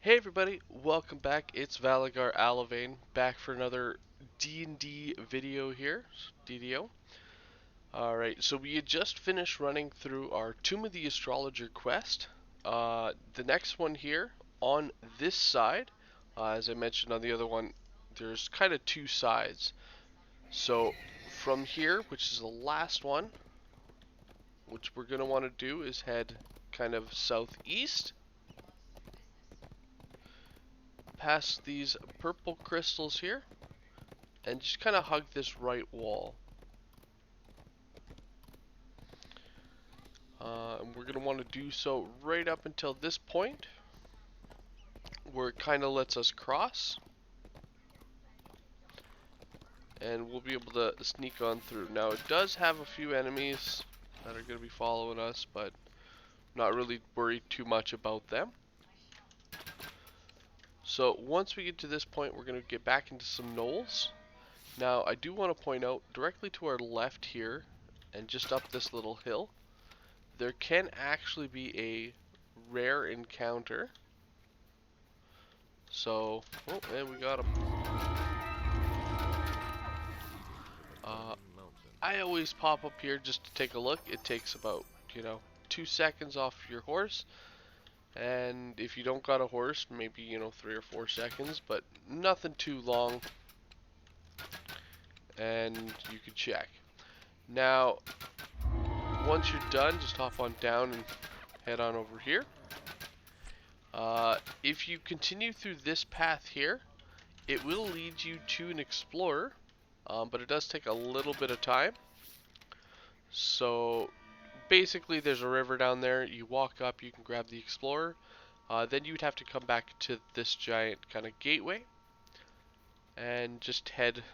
Hey everybody, welcome back. It's Valagar Aloevain back for another D&D video here, DDO. Alright, so we had just finished running through our Tomb of the Astrologer quest. The next one here on this side, as I mentioned on the other one, there's kind of two sides. So from here, which is the last one, which we're going to want to do is head kind of southeast. Past these purple crystals here and just kind of hug this right wall. And we're going to want to do so right up until this point where it kind of lets us cross, and we'll be able to sneak on through. Now it does have a few enemies that are going to be following us, but not really worried too much about them. So once we get to this point, we're going to get back into some knolls. Now I do want to point out directly to our left here and just up this little hill, there can actually be a rare encounter. So, oh, and we got him. I always pop up here just to take a look. It takes about, 2 seconds off your horse. And if you don't got a horse, maybe, 3 or 4 seconds, but nothing too long. And you can check. Now, once you're done, just hop on down and head on over here. If you continue through this path here, it will lead you to an explorer, but it does take a little bit of time. So basically there's a river down there, you walk up, you can grab the explorer, then you would have to come back to this giant kind of gateway and just head,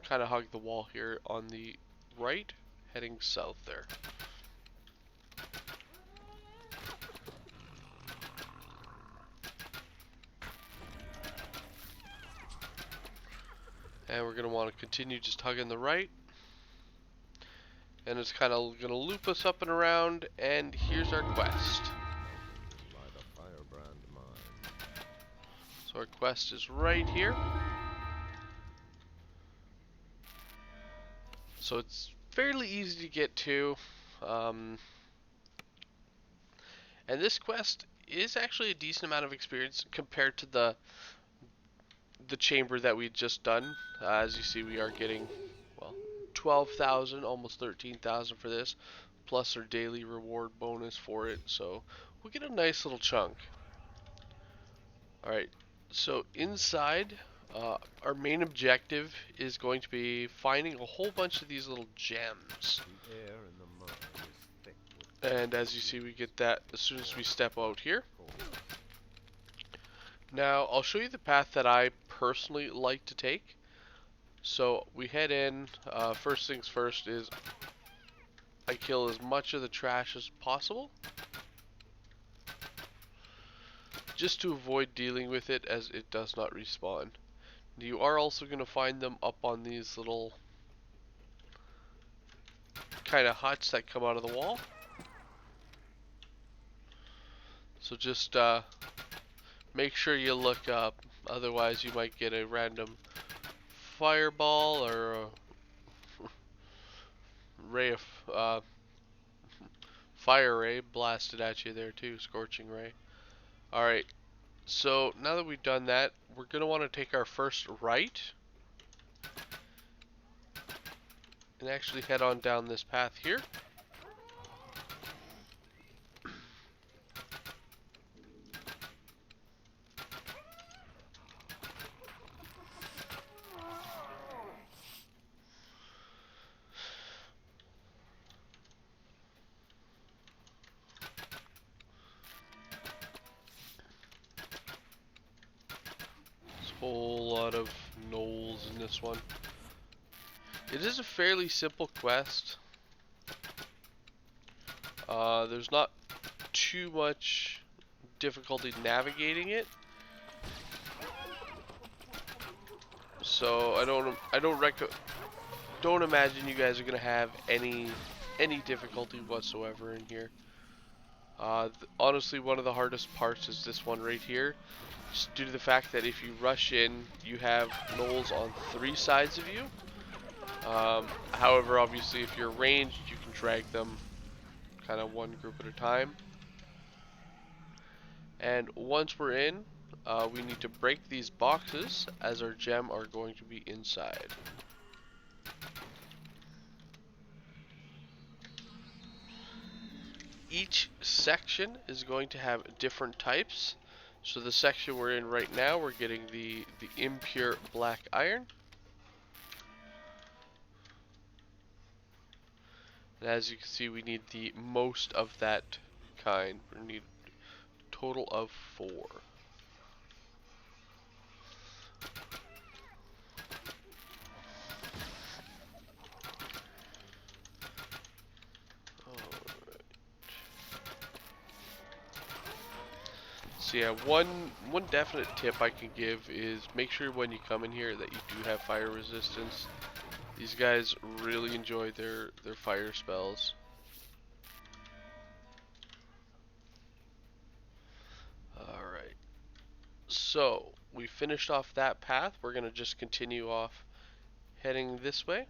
kind of hug the wall here on the right, heading south there. And we're going to want to continue just hugging the right. And it's kind of going to loop us up and around, and here's our quest. So our quest is right here. So it's fairly easy to get to. And this quest is actually a decent amount of experience compared to the chamber that we had just done. As you see, we are getting, well, 12,000, almost 13,000 for this, plus our daily reward bonus for it. So we'll get a nice little chunk. Alright, so inside, our main objective is going to be finding a whole bunch of these little gems. And as you see, we get that as soon as we step out here. Now, I'll show you the path that I personally like to take. So we head in, first things first is I kill as much of the trash as possible, just to avoid dealing with it as it does not respawn. You are also going to find them up on these little kind of huts that come out of the wall. So just make sure you look up, otherwise you might get a random fireball or a ray of fire ray blasted at you there too, scorching ray. Alright, so now that we've done that, we're going to want to take our first right and actually head on down this path here. Whole lot of knolls in this one. It is a fairly simple quest. There's not too much difficulty navigating it, so don't imagine you guys are gonna have any difficulty whatsoever in here. Honestly, one of the hardest parts is this one right here. Just due to the fact that if you rush in, you have gnolls on 3 sides of you. However, obviously, if you're ranged, you can drag them kind of one group at a time. And once we're in, we need to break these boxes, as our gem are going to be inside. Each section is going to have different types. So the section we're in right now, we're getting the impure black iron. And as you can see, we need the most of that kind. We need a total of 4. So yeah, one definite tip I can give is make sure when you come in here that you do have fire resistance. These guys really enjoy their fire spells. Alright, so we finished off that path. We're going to just continue off heading this way.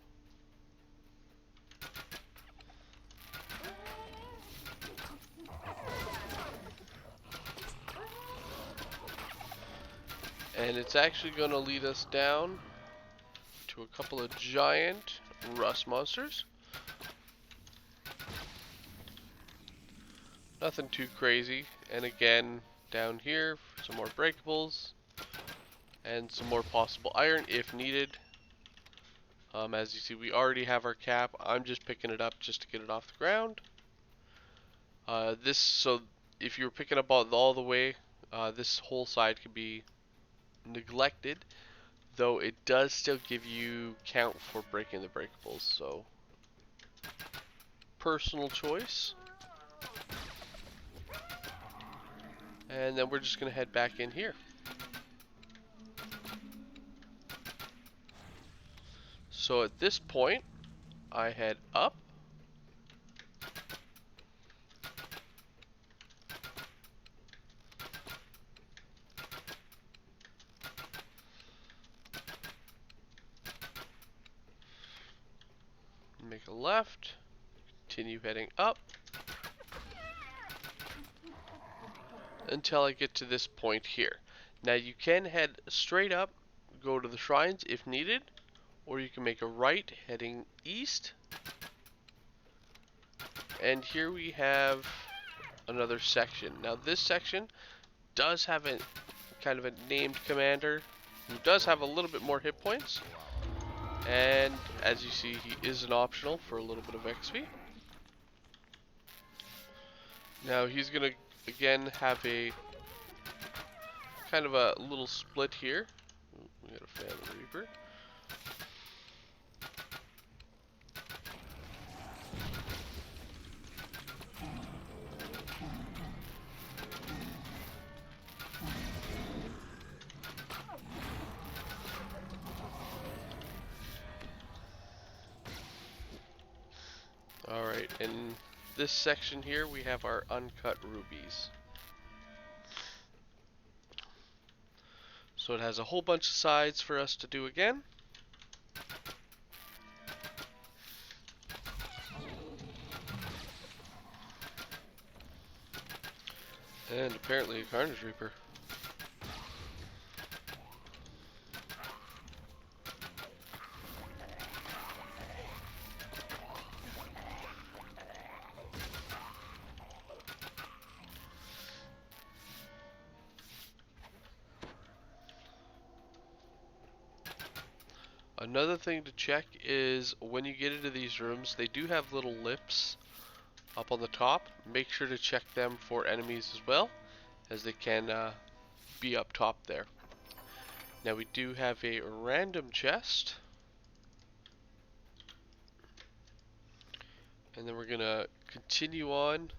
And it's actually going to lead us down to a couple of giant rust monsters. Nothing too crazy. And again, down here, some more breakables. And some more possible iron if needed. As you see, we already have our cap. I'm just picking it up just to get it off the ground. So if you're picking up all the way, this whole side could be neglected, though it does still give you count for breaking the breakables, so personal choice. And then we're just gonna head back in here. So at this point, I head up. Make a left, continue heading up until I get to this point here. Now you can head straight up, go to the shrines if needed, or you can make a right heading east. And here we have another section. Now this section does have a kind of a named commander who does have a little bit more hit points. And as you see, he is an optional for a little bit of XP. Now he's gonna again have a kind of a little split here. We got a fan of the Reaper. Alright, in this section here we have our uncut rubies. So it has a whole bunch of sides for us to do again. And apparently a Carnage Reaper. Another thing to check is when you get into these rooms, they do have little lips up on the top. Make sure to check them for enemies as well, as they can be up top there. Now we do have a random chest. And then we're gonna continue on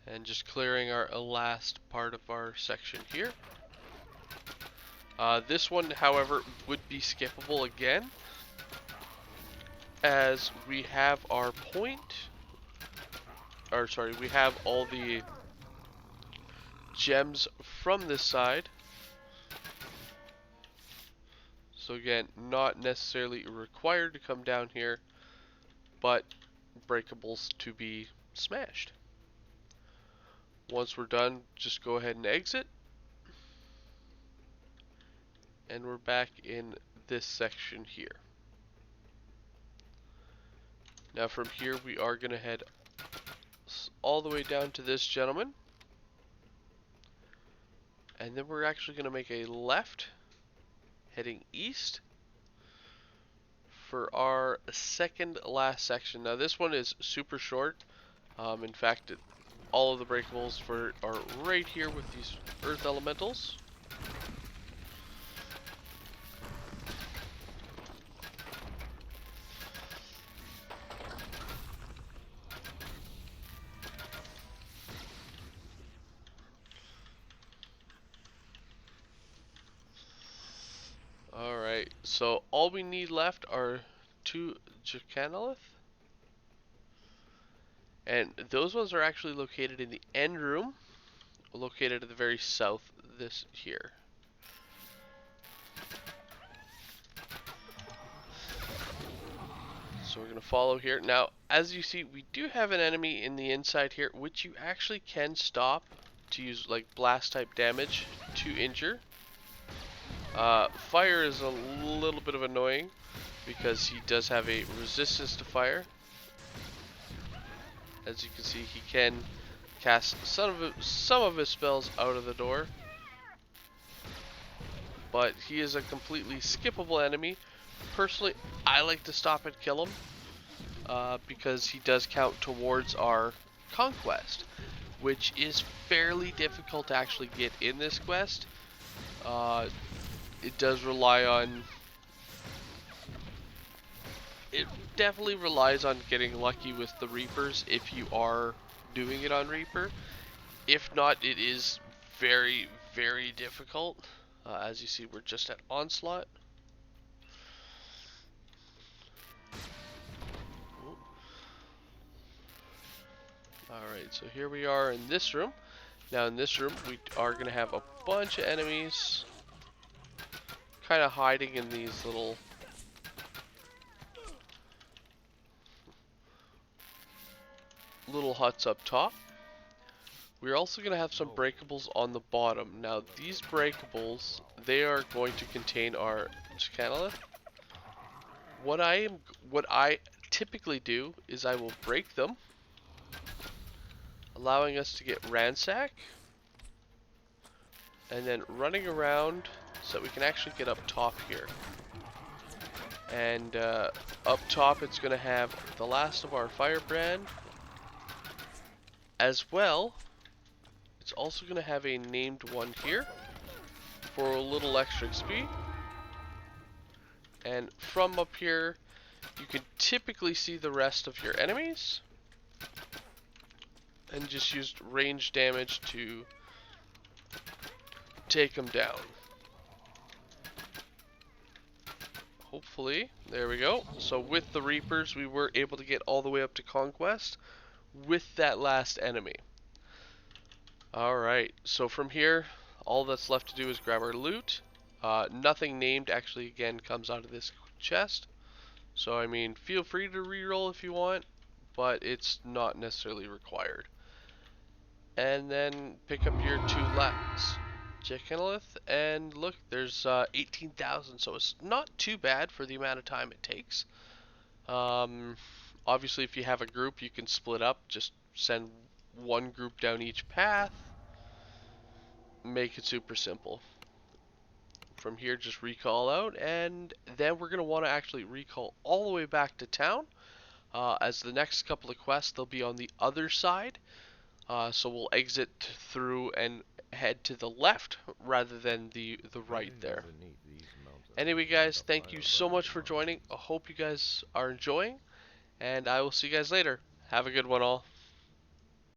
and just clearing our last part of our section here. This one, however, would be skippable again, as we have our point, or sorry, we have all the gems from this side. So again, not necessarily required to come down here, but breakables to be smashed. Once we're done, just go ahead and exit. And we're back in this section here. Now from here we are going to head all the way down to this gentleman. And then we're actually going to make a left, heading east, for our second last section. Now this one is super short. In fact, all of the breakables are right here with these earth elementals. Alright, so all we need left are 2 Jacanolith. And those ones are actually located in the end room, located at the very south, this here. So we're going to follow here. Now, as you see, we do have an enemy in the inside here, which you actually can stop to use like blast type damage to injure. Fire is a little bit of annoying because he does have a resistance to fire. As you can see, he can cast some of his spells out of the door, but he is a completely skippable enemy. Personally, I like to stop and kill him because he does count towards our conquest, which is fairly difficult to actually get in this quest. It does rely on... It definitely relies on getting lucky with the Reapers if you are doing it on Reaper. If not, it is very, very difficult. As you see, we're just at Onslaught. Alright, so here we are in this room. Now in this room, we are going to have a bunch of enemies kind of hiding in these little huts up top. We're also going to have some breakables on the bottom. Now these breakables, they are going to contain our Jacanolith. What I typically do is I will break them, allowing us to get ransack, and then running around so that we can actually get up top here. And up top it's going to have the last of our firebrand. As well, it's also going to have a named one here for a little extra XP. And from up here, you can typically see the rest of your enemies. And just use range damage to take them down. Hopefully, there we go. So with the Reapers, we were able to get all the way up to Conquest with that last enemy. Alright, so from here, all that's left to do is grab our loot. Nothing named actually again comes out of this chest. So I mean, feel free to reroll if you want, but it's not necessarily required. And then pick up your 2 lats. Jacanolith, and look, there's 18,000, so it's not too bad for the amount of time it takes. Obviously, if you have a group, you can split up, just send one group down each path, make it super simple. From here, just recall out, and then we're going to want to actually recall all the way back to town, as the next couple of quests, they'll be on the other side, so we'll exit through and head to the left rather than the right there. Anyway guys, thank you so much for joining. I hope you guys are enjoying, and I will see you guys later. Have a good one all.